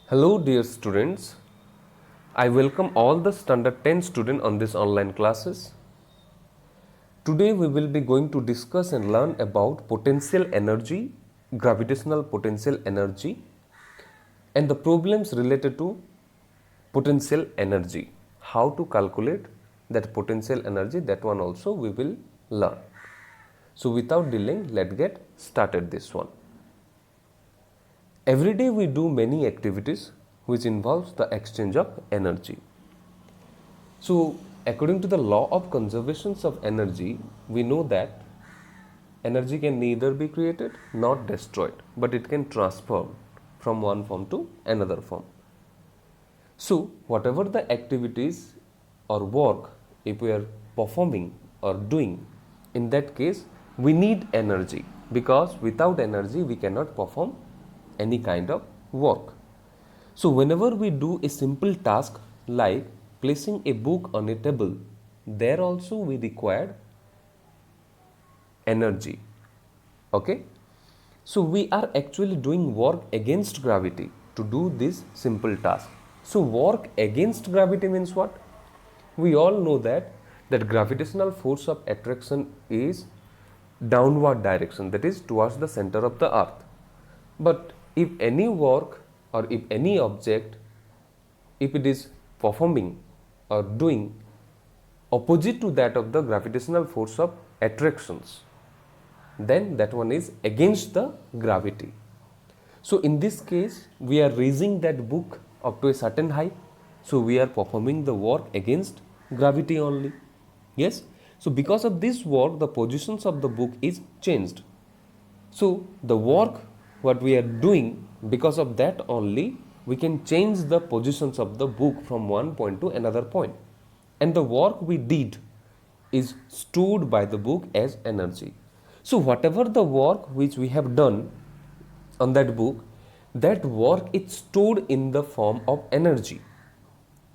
Hello dear students, I welcome all the standard 10 students on this online classes. Today we will be going to discuss and learn about potential energy, gravitational potential energy and the problems related to potential energy. How to calculate that potential energy, that one also we will learn. So without delaying, let's get started this one. Every day we do many activities which involves the exchange of energy. So according to the law of conservation of energy, we know that energy can neither be created nor destroyed, but it can transform from one form to another form. So whatever the activities or work if we are performing or doing, in that case we need energy, because without energy we cannot perform any kind of work. So whenever we do a simple task like placing a book on a table, there also we require energy. Okay? So we are actually doing work against gravity to do this simple task. So work against gravity means what? We all know that gravitational force of attraction is downward direction, that is towards the center of the earth. But if any work or if any object, if it is performing or doing opposite to that of the gravitational force of attractions, then that one is against the gravity. So in this case we are raising that book up to a certain height, so we are performing the work against gravity only. Yes, so because of this work the positions of the book is changed. So the work what we are doing, because of that only we can change the positions of the book from one point to another point, and the work we did is stored by the book as energy. So whatever the work which we have done on that book, that work is stored in the form of energy.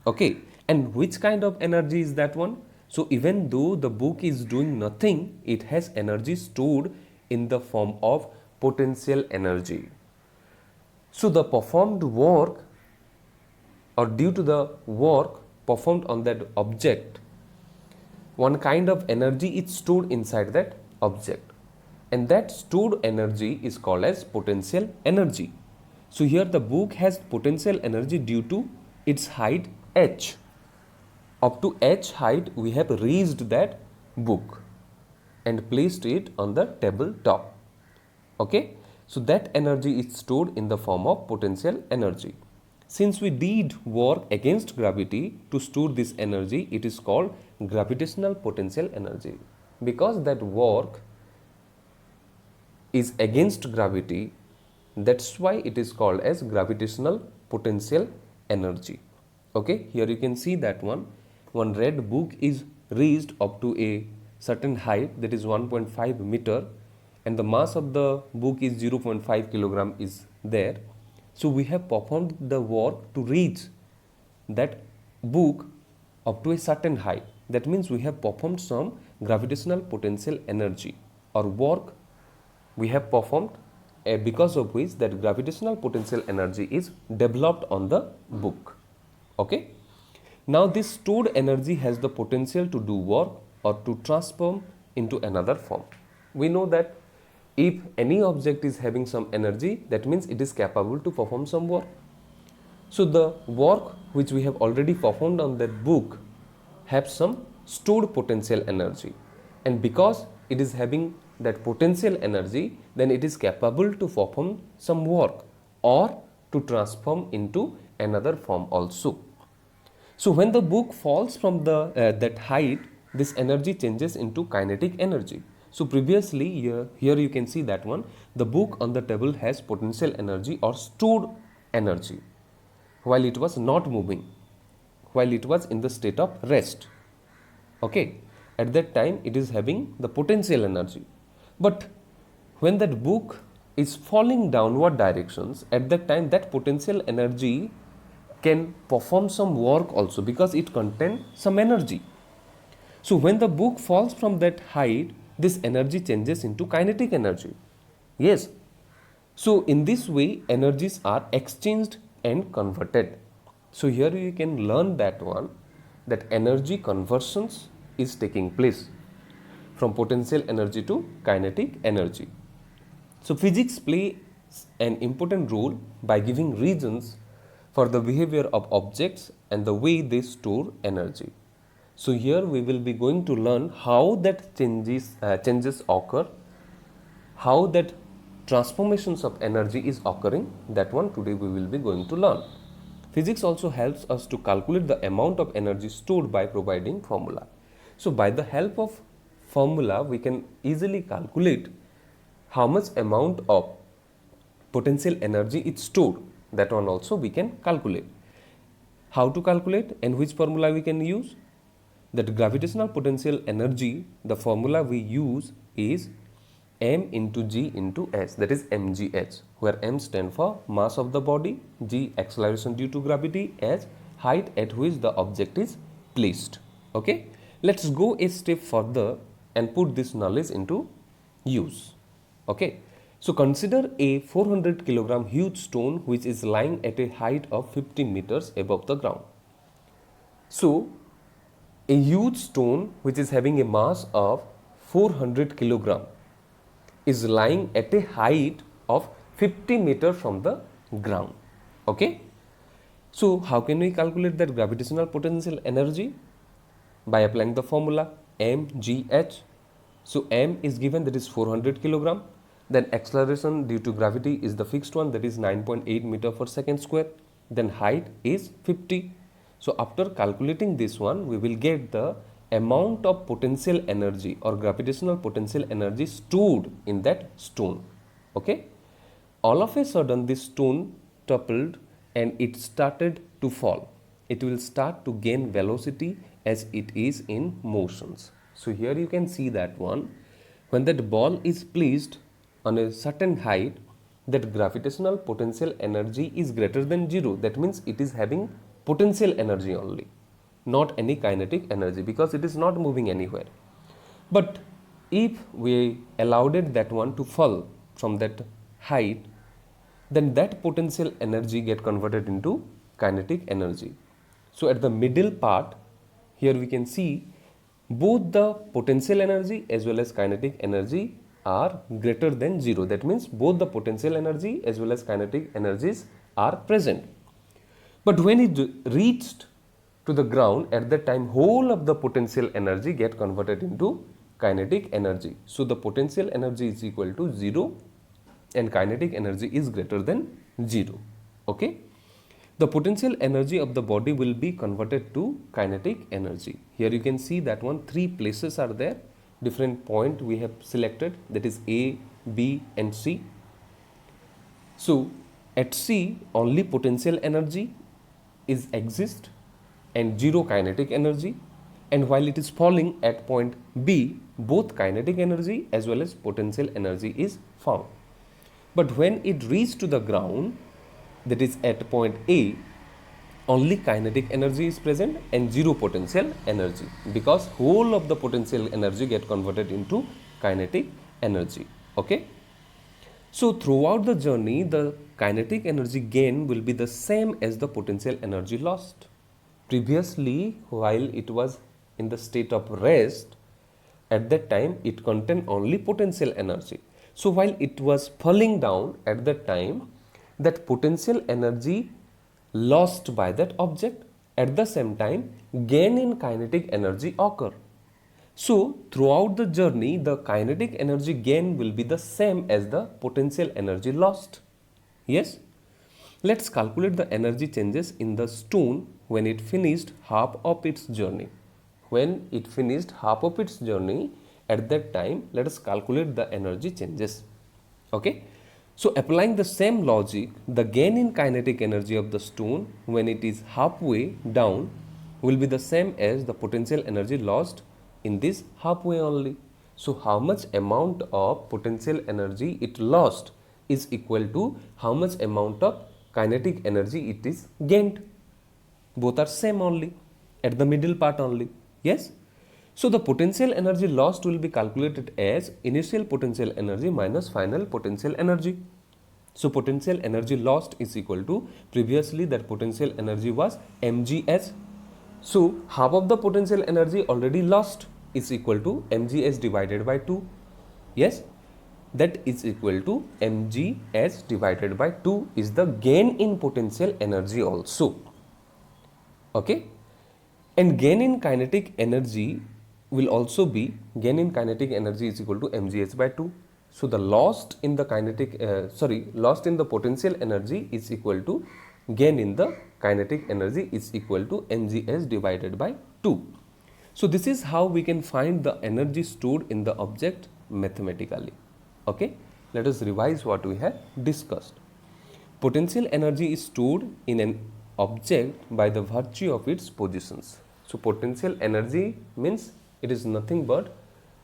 Okay, and which kind of energy is that one? So even though the book is doing nothing, it has energy stored in the form of potential energy. So the performed work, or due to the work performed on that object, one kind of energy is stored inside that object, and that stored energy is called as potential energy. So here the book has potential energy due to its height h. Up to h height we have raised that book and placed it on the table top. Okay, so that energy is stored in the form of potential energy. Since we did work against gravity to store this energy, it is called gravitational potential energy. Because that work is against gravity, that's why it is called as gravitational potential energy. Okay, here you can see that one red book is raised up to a certain height, that is 1.5 meter, and the mass of the book is 0.5 kilogram is there. So we have performed the work to reach that book up to a certain height. That means we have performed some gravitational potential energy or work we have performed, because of which that gravitational potential energy is developed on the book. Okay, now this stored energy has the potential to do work or to transform into another form. We know that if any object is having some energy, that means it is capable to perform some work. So the work which we have already performed on that book have some stored potential energy, and because it is having that potential energy, then it is capable to perform some work or to transform into another form also. So when the book falls from the that height, this energy changes into kinetic energy. So previously here you can see that one, the book on the table has potential energy or stored energy while it was not moving, while it was in the state of rest. Okay, at that time it is having the potential energy. But when that book is falling downward directions, at that time that potential energy can perform some work also, because it contains some energy. So when the book falls from that height, this energy changes into kinetic energy. Yes. So in this way energies are exchanged and converted. So here you can learn that one, that energy conversions is taking place from potential energy to kinetic energy. So physics plays an important role by giving reasons for the behavior of objects and the way they store energy. So here we will be going to learn how that changes occur, how that transformations of energy is occurring. That one today we will be going to learn. Physics also helps us to calculate the amount of energy stored by providing formula. So by the help of formula we can easily calculate how much amount of potential energy is stored. That one also we can calculate. How to calculate and which formula we can use? That gravitational potential energy, the formula we use is m into g into h, that is mgh, where m stand for mass of the body, g acceleration due to gravity, h height at which the object is placed. Okay, let's go a step further and put this knowledge into use. Okay, so consider a 400 kilogram huge stone which is lying at a height of 50 meters above the ground. So a huge stone which is having a mass of 400 kilogram is lying at a height of 50 meters from the ground. Okay, so how can we calculate that gravitational potential energy? By applying the formula mgh. So m is given, that is 400 kilogram. Then acceleration due to gravity is the fixed one, that is 9.8 meter per second square. Then height is 50. So after calculating this one, we will get the amount of potential energy or gravitational potential energy stored in that stone. Okay, all of a sudden this stone toppled and it started to fall. It will start to gain velocity as it is in motions. So here you can see that one, when that ball is placed on a certain height, that gravitational potential energy is greater than 0. That means it is having potential energy only, not any kinetic energy, because it is not moving anywhere. But if we allowed it that one to fall from that height, then that potential energy get converted into kinetic energy. So at the middle part, here we can see both the potential energy as well as kinetic energy are greater than 0. That means both the potential energy as well as kinetic energies are present. But when it reached to the ground, at that time whole of the potential energy get converted into kinetic energy. So the potential energy is equal to 0 and kinetic energy is greater than 0. Okay, the potential energy of the body will be converted to kinetic energy. Here you can see that one, 3 places are there, different point we have selected, that is A, B and C. So at C only potential energy is exist and 0 kinetic energy, and while it is falling at point B, both kinetic energy as well as potential energy is found. But when it reaches to the ground, that is at point A, only kinetic energy is present and 0 potential energy, because whole of the potential energy get converted into kinetic energy. Okay, so throughout the journey, the kinetic energy gain will be the same as the potential energy lost. Previously, while it was in the state of rest, at that time it contained only potential energy. So while it was falling down at that time, that potential energy lost by that object, at the same time gain in kinetic energy occur. So throughout the journey, the kinetic energy gain will be the same as the potential energy lost. Yes, let's calculate the energy changes in the stone when it finished half of its journey. When it finished half of its journey, at that time let us calculate the energy changes. Okay, so applying the same logic, the gain in kinetic energy of the stone when it is halfway down will be the same as the potential energy lost in this halfway only. So how much amount of potential energy it lost is equal to how much amount of kinetic energy it is gained. Both are same only, at the middle part only. Yes, so the potential energy lost will be calculated as initial potential energy minus final potential energy. So potential energy lost is equal to, previously that potential energy was mgs. So half of the potential energy already lost is equal to mgs divided by 2. Yes, that is equal to mgs divided by 2 is the gain in potential energy also. Okay, and gain in kinetic energy will also be, gain in kinetic energy is equal to mgh by 2. So the lost in the lost in the potential energy is equal to gain in the kinetic energy is equal to mgh divided by 2. So this is how we can find the energy stored in the object mathematically. Okay, let us revise what we have discussed. Potential energy is stored in an object by the virtue of its positions. So potential energy means it is nothing but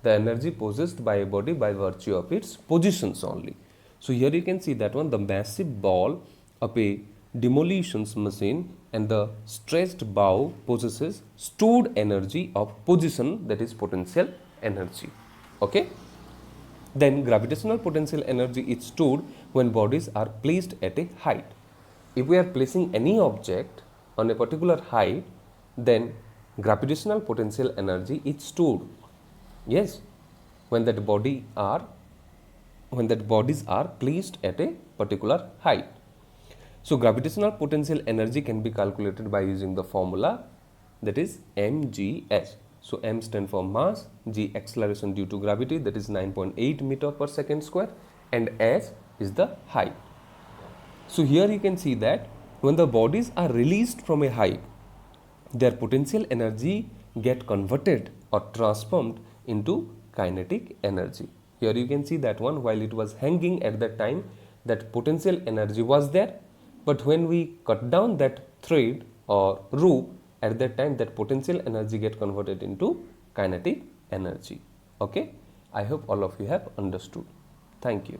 the energy possessed by a body by virtue of its positions only. So here you can see that one, the massive ball of a demolitions machine and the stretched bow possesses stored energy of position, that is potential energy. Okay. Then gravitational potential energy is stored when bodies are placed at a height. If we are placing any object on a particular height, then gravitational potential energy is stored. Yes, when that bodies are placed at a particular height. So gravitational potential energy can be calculated by using the formula, that is mgs. So m stands for mass, g acceleration due to gravity, that is 9.8 meter per second square, and s is the height. So here you can see that when the bodies are released from a height, their potential energy get converted or transformed into kinetic energy. Here you can see that one, while it was hanging at that time, that potential energy was there, but when we cut down that thread or rope, at that time that potential energy get converted into kinetic energy. Okay, I hope all of you have understood. Thank you.